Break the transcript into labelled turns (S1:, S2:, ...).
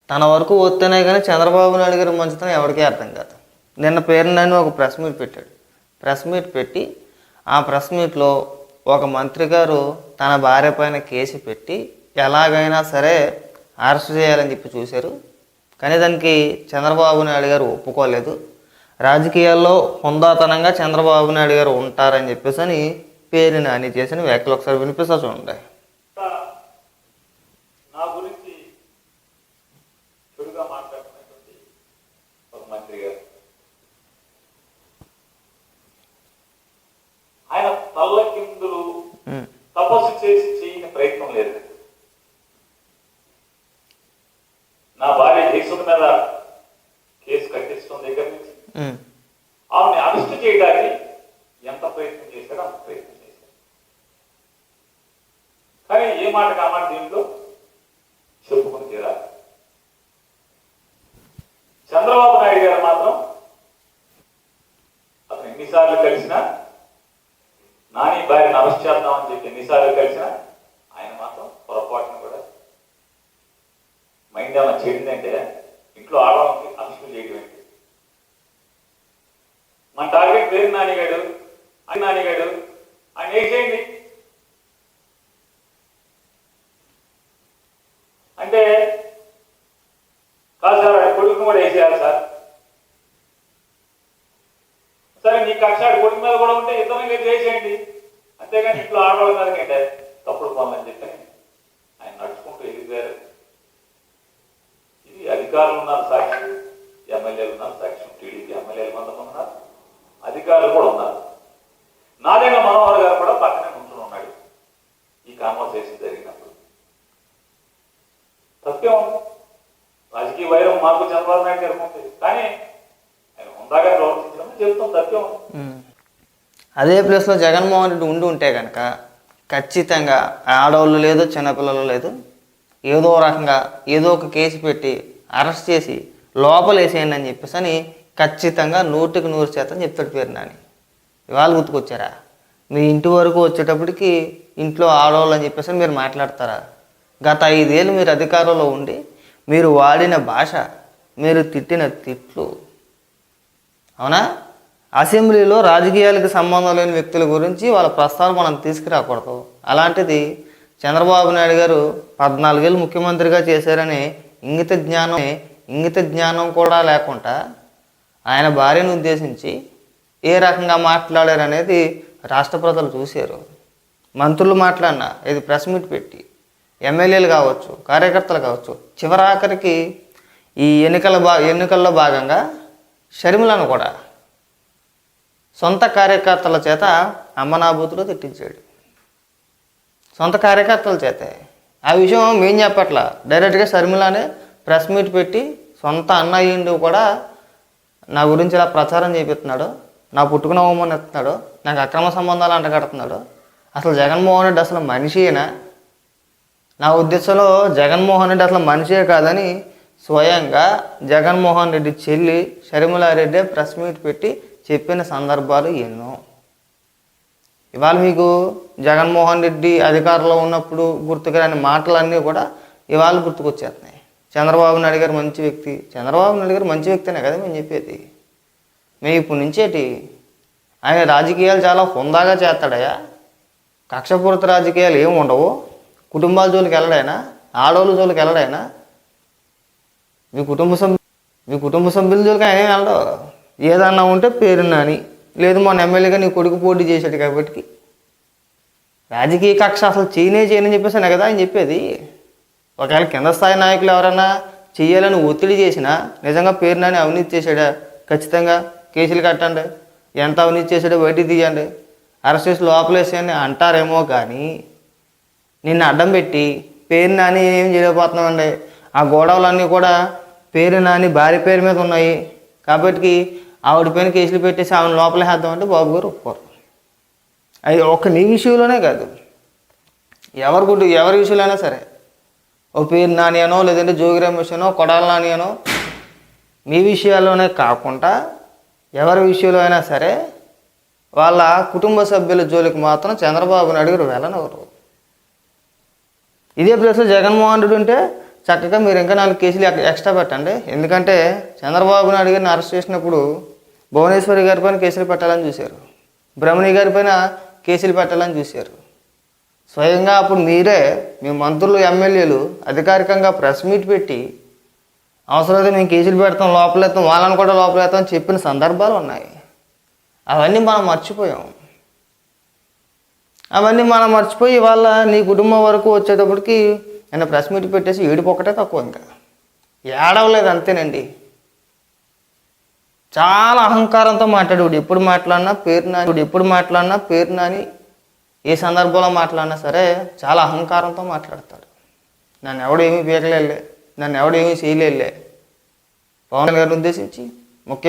S1: తన వరకు వస్తేనే కానీ చంద్రబాబు నాయుడు గారు మంచితనం ఎవరికీ అర్థం కాదు. నిన్న పేరు నాని ఒక ప్రెస్ మీట్ పెట్టాడు. ప్రెస్ మీట్ పెట్టి ఆ ప్రెస్ మీట్లో ఒక మంత్రి గారు తన భార్య పైన కేసు పెట్టి ఎలాగైనా సరే అరెస్ట్ చేయాలని చెప్పి చూశారు. కానీ దానికి చంద్రబాబు నాయుడు గారు ఒప్పుకోలేదు. రాజకీయాల్లో హుందాతనంగా చంద్రబాబు నాయుడు గారు ఉంటారని చెప్పేసి అని పేరు నాని చేసిన వ్యాఖ్యలు ఒకసారి వినిపిస్తా చూడండి.
S2: నా గురించి చెడుగా మాట్లాడుతున్నటువంటి ఒక మంత్రి గారు ఆయన తల్లకిందులు తపస్సు చేసి చేయని ప్రయత్నం లేదు. నా భార్య దేశం మీద కేసు కట్టిస్తున్న దగ్గర నుంచి ఆమెను అరెస్ట్ చేయడానికి ఎంత ప్రయత్నం చేశారో అంత ప్రయత్నం చేశారు. కానీ ఏ మాట కామాట దీంట్లో చెప్పుకుని తీరాలి. చంద్రబాబు నాయుడు గారు మాత్రం అతను ఎన్నిసార్లు కలిసినా, నాని భార్యను అరెస్ట్ చేద్దామని చెప్పి ఎన్నిసార్లు కలిసినా ఆయన మాత్రం పొరపాటును కూడా మైండ్ ఏమైనా చెడిందంటే ఇంట్లో ఆడవాళ్ళకి అరెస్టులు చేయడం ఏంటి? మన టార్గెట్ పేరు నానిగాడు ఆయన ఏం చేయండి అంటే కాదు సార్, ఆడ కొడుకుని కూడా వేసేయాలి సార్. సరే నీ కక్ష ఆడ కొడుకు మీద కూడా ఉంటే ఇతరులు చేసేయండి, అంతేగాని ఇంట్లో ఆడవాళ్ళ మీదకంటే తప్పుడు పనులని చెప్పి ఆయన నడుచుకుంటూ ఎదిగారు. ఇది అధికారులు ఉన్నారు సాక్ష్యం, ఎమ్మెల్యేలు ఉన్నారు సాక్ష్యం, టీడీపీ ఎమ్మెల్యేలు కొంతమంది ఉన్నారు, అధికారులు కూడా ఉన్నారు. నాదేన మనోహర్ గారు కూడా పక్కనే కూర్చొని ఉన్నాడు ఈ కాన్వర్సేషన్ జరిగినప్పుడు. తప్పే ఉంది. రాజకీయ వైరం మాకు చంద్రబాబు నాయుడు గారికి ఉంటుంది, కానీ ఆయన హుందాగా ప్రవర్తించడం చెప్తాం, తప్పే ఉంది.
S1: అదే ప్లేస్లో జగన్మోహన్ రెడ్డి ఉంటే కనుక ఖచ్చితంగా ఆడవాళ్ళు లేదు, చిన్నపిల్లలు లేదు, ఏదో రకంగా ఏదో ఒక కేసు పెట్టి అరెస్ట్ చేసి లోపలేసేయండి అని చెప్పేసి అని ఖచ్చితంగా 100% చెప్తాడు పేరు నాని. ఇవాళ గుర్తుకొచ్చారా? మీ ఇంటి వరకు వచ్చేటప్పటికి ఇంట్లో ఆడవాళ్ళు అని చెప్పేసి మీరు మాట్లాడతారా? గత 5 ఏళ్ళు మీరు అధికారంలో ఉండి మీరు వాడిన భాష, మీరు తిట్టిన తిట్లు, అవునా? అసెంబ్లీలో రాజకీయాలకు సంబంధం లేని వ్యక్తుల గురించి వాళ్ళ ప్రస్తావన మనం తీసుకురాకూడదు. అలాంటిది చంద్రబాబు నాయుడు గారు 14 ఏళ్ళు ముఖ్యమంత్రిగా చేశారని ఇంగిత జ్ఞానం కూడా లేకుండా ఆయన భార్యను ఉద్దేశించి ఏ రకంగా మాట్లాడారు అనేది రాష్ట్ర ప్రజలు చూశారు. మంత్రులు మాట్లాడినా ఇది ప్రెస్ మీట్ పెట్టి, ఎమ్మెల్యేలు కావచ్చు, కార్యకర్తలు కావచ్చు, చివరాఖరికి ఈ ఎన్నికల్లో భాగంగా షర్మిలను కూడా సొంత కార్యకర్తల చేత అమ్మనాభూతులు తిట్టించాడు. సొంత కార్యకర్తల చేతే. ఆ విషయం మేం చెప్పట్లా, డైరెక్ట్గా షర్మిలానే ప్రెస్ మీట్ పెట్టి సొంత అన్నయ్యుండి కూడా నా గురించి ఇలా ప్రచారం చేపిస్తున్నాడు, నా పుట్టుకున్న హోమని ఎత్తున్నాడు, నాకు అక్రమ సంబంధాలు అంటగడుతున్నాడు. అసలు జగన్మోహన్ రెడ్డి అసలు మనిషినా? నా ఉద్దేశంలో జగన్మోహన్ రెడ్డి అసలు మనిషే కాదని స్వయంగా జగన్మోహన్ రెడ్డి చెల్లి షర్మిలారెడ్డి ప్రెస్ మీట్ పెట్టి చెప్పిన సందర్భాలు ఎన్నో. ఇవాళ మీకు జగన్మోహన్ రెడ్డి అధికారంలో ఉన్నప్పుడు గుర్తుకురాని మాటలన్నీ కూడా ఇవాళ గుర్తుకొచ్చేస్తున్నాయి. చంద్రబాబు నాయుడు గారు మంచి వ్యక్తి, చంద్రబాబు నాయుడు గారు మంచి వ్యక్తినే కదా మేము చెప్పేది. మేము ఇప్పుడు నుంచేటి ఆయన రాజకీయాలు చాలా హుందాగా చేస్తాడయా, కక్షపూరిత రాజకీయాలు ఏమి ఉండవు, కుటుంబాల జోలికి వెళ్ళడాయినా, ఆడవాళ్ళ జోలికి వెళ్ళడాయినా, మీ కుటుంబ సభ్యుల జోలికి ఆయన వెళ్ళడు. ఏదన్నా ఉంటే పేరు నాని, లేదు మొన్న ఎమ్మెల్యేగా నీ కొడుకు పోటీ చేశాడు కాబట్టి రాజకీయ కక్ష అసలు చేయని చెప్పేసాను కదా ఆయన చెప్పేది. ఒకవేళ కింద స్థాయి నాయకులు ఎవరైనా చెయ్యాలని ఒత్తిడి చేసినా నిజంగా పేరు నాని అవినీతి చేశాడా, ఖచ్చితంగా కేసులు కట్టండి, ఎంత అవినీతి చేశాడో బయటికి తీయండి, అరెస్ట్ చేసి లోపలేసేయని అంటారేమో. కానీ నిన్ను అడ్డం పెట్టి పేరు నాని ఏం చేయలేకపోతున్నామండి, ఆ గొడవలన్నీ కూడా పేరు నాని భార్య పేరు మీద ఉన్నాయి కాబట్టి ఆవిడ పైన కేసులు పెట్టేసి ఆవిడ లోపలే వేద్దామంటే బాబు గారు ఒప్పుకోరు. అది ఒక్క నీ విషయంలోనే కాదు, ఎవరి విషయంలో అయినా సరే, ఓ పేరు నాని అనో లేదంటే జోగి రమేష్ అనో కొడాల నాని అనో, మీ విషయాల్లోనే కాకుండా ఎవరి విషయంలో అయినా సరే వాళ్ళ కుటుంబ సభ్యుల జోలికి మాత్రం చంద్రబాబు నాయుడు గారు వెళ్ళనవరు. ఇదే ప్లేస్లో జగన్మోహన్ రెడ్డి ఉంటే చక్కగా మీరు ఇంకా 4 కేసులు ఎక్స్ట్రా పెట్టండి. ఎందుకంటే చంద్రబాబు నాయుడు గారిని అరెస్ట్ చేసినప్పుడు భువనేశ్వరి గారి పైన కేసులు పెట్టాలని చూశారు, బ్రహ్మణి గారి పైన కేసులు పెట్టాలని చూశారు. స్వయంగా అప్పుడు మీరే మీ మంత్రులు ఎమ్మెల్యేలు అధికారికంగా ప్రెస్ మీట్ పెట్టి అవసరమైతే మేము కేసులు పెడతాం, లోపలేస్తాం, వాళ్ళని కూడా లోపలేస్తాం అని చెప్పిన సందర్భాలు ఉన్నాయి. అవన్నీ మనం మర్చిపోయాం. అవన్నీ మనం మర్చిపోయి ఇవాళ నీ కుటుంబం వరకు వచ్చేటప్పటికి నేను ప్రెస్ మీట్ పెట్టేసి ఏడుపు ఒకటే తక్కువ, ఇంకా ఏడవలేదు అంతేనండి. చాలా అహంకారంతో మాట్లాడు, ఎప్పుడు మాట్లాడినా పేరు నాని ఏ సందర్భంలో మాట్లాడినా సరే చాలా అహంకారంతో మాట్లాడతాడు. నన్ను ఎవడేమీ పీకలేలే, నన్ను ఎవడేమీ చేయలేలే. పవన్ గారిని ఉద్దేశించి ముఖ్యంగా